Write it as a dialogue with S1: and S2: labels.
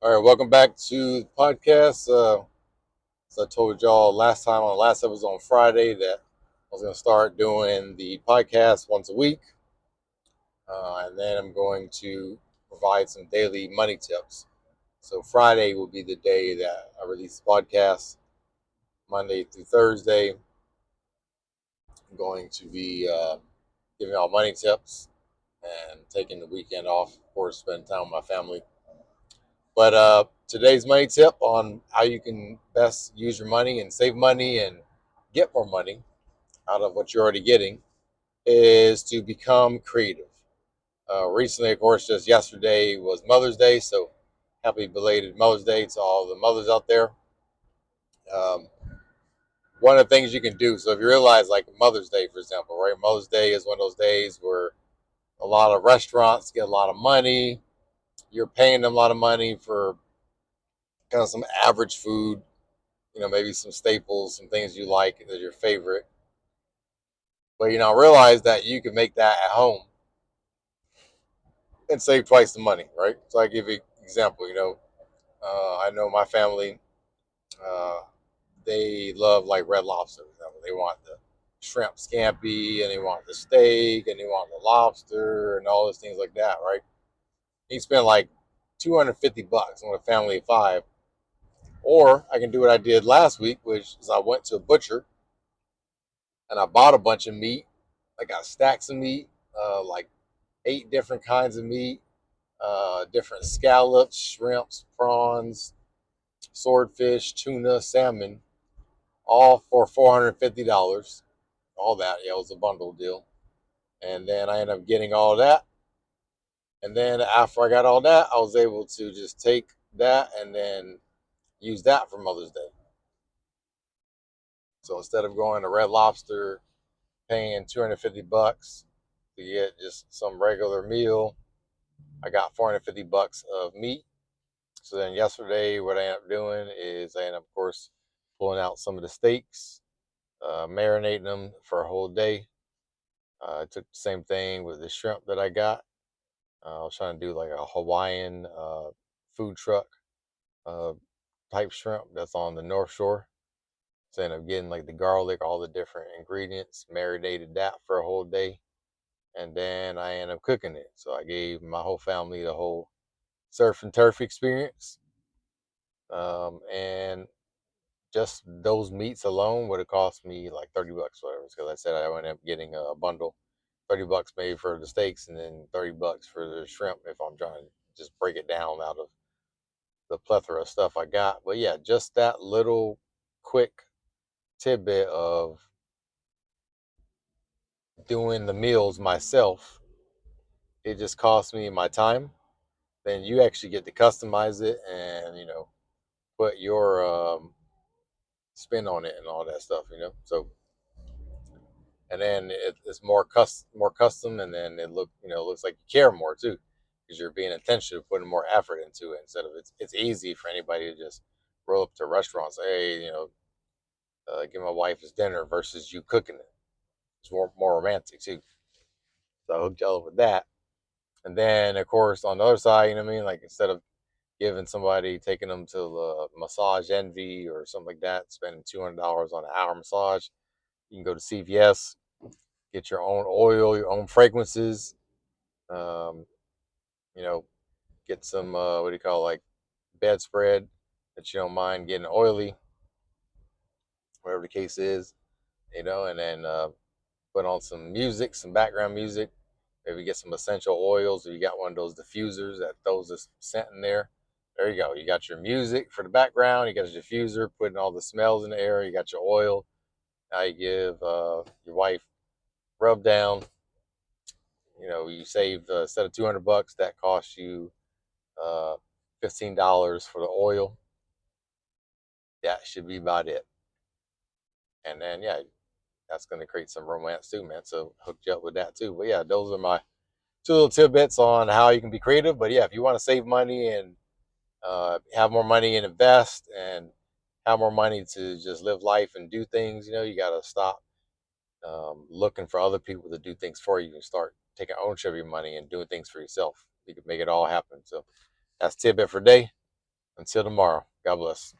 S1: All right, welcome back to the podcast. As I told y'all last time on the last episode on Friday that I was going to start doing the podcast once a week, and then I'm going to provide some daily money tips. So Friday will be the day that I release the podcast. Monday through Thursday, I'm going to be giving out money tips and taking the weekend off, of course, spend time with my family. But today's money tip on how you can best use your money and save money and get more money out of what you're already getting is to become creative. Recently, of course, just yesterday was Mother's Day, so happy belated Mother's Day to all the mothers out there. Um, One of the things you can do, so if you realize, like Mother's Day, for example, right? Mother's Day is one of those days where a lot of restaurants get a lot of money. You're paying them a lot of money for kind of some average food, maybe some staples, some things you like that are your favorite. But realize that you can make that at home and save twice the money, right? So I give you an example. I know my family, uh, they love like Red Lobster. For example. They want the shrimp scampi, and they want the steak, and they want the lobster, and all those things like that, right? You spend like $250 on a family of five. Or I can do what I did last week, which is I went to a butcher and I bought a bunch of meat. I got stacks of meat, like 8 different kinds of meat, different scallops, shrimps, prawns, swordfish, tuna, salmon, all for $450. All that, yeah, it was a bundle deal. And then I ended up getting all that. And then after I got all that, I was able to just take that and then use that for Mother's Day. So instead of going to Red Lobster, paying $250 to get just some regular meal, I got $450 of meat. So then yesterday, what I ended up doing is I ended up, of course, pulling out some of the steaks, marinating them for a whole day. I took the same thing with the shrimp that I got. I was trying to do like a Hawaiian food truck uh, type shrimp that's on the North Shore. So I ended up getting like the garlic, all the different ingredients, marinated that for a whole day. And then I ended up cooking it. So I gave my whole family the whole surf and turf experience. And just those meats alone would have cost me like $30, whatever. Because I said I ended up getting a bundle, $30 maybe for the steaks, and then $30 for the shrimp if I'm trying to just break it down out of the plethora of stuff I got. But yeah, just that little quick tidbit of doing the meals myself, it just cost me my time. Then you actually get to customize it and put your spin on it and all that stuff. So and then it's more custom, and then it looks like you care more too, because you're being intentional, putting more effort into it instead of it's easy for anybody to just roll up to a restaurant and say, hey, give my wife his dinner versus you cooking it. It's more romantic too. So I hooked y'all up with that. And then of course on the other side, you know what I mean, like instead of giving somebody, taking them to the massage envy or something like that, spending $200 on an hour massage, you can go to CVS, get your own oil, your own fragrances, um, you know, get some what do you call it, like bedspread that you don't mind getting oily, whatever the case is, and then put on some music, some background music. Maybe get some essential oils, or you got one of those diffusers that throws this scent in there. There you go. You got your music for the background. You got your diffuser putting all the smells in the air. You got your oil. Now you give your wife rub down. You save instead of $200, that costs you uh, $15 for the oil. That should be about it. And then yeah, that's going to create some romance too, man. So hook you up with that too. But yeah, those are my two little tidbits on how you can be creative. But yeah, if you want to save money and have more money and invest and have more money to just live life and do things, you got to stop looking for other people to do things for you and start taking ownership of your money and doing things for yourself. You can make it all happen. So that's tidbit for today. Until tomorrow, God bless.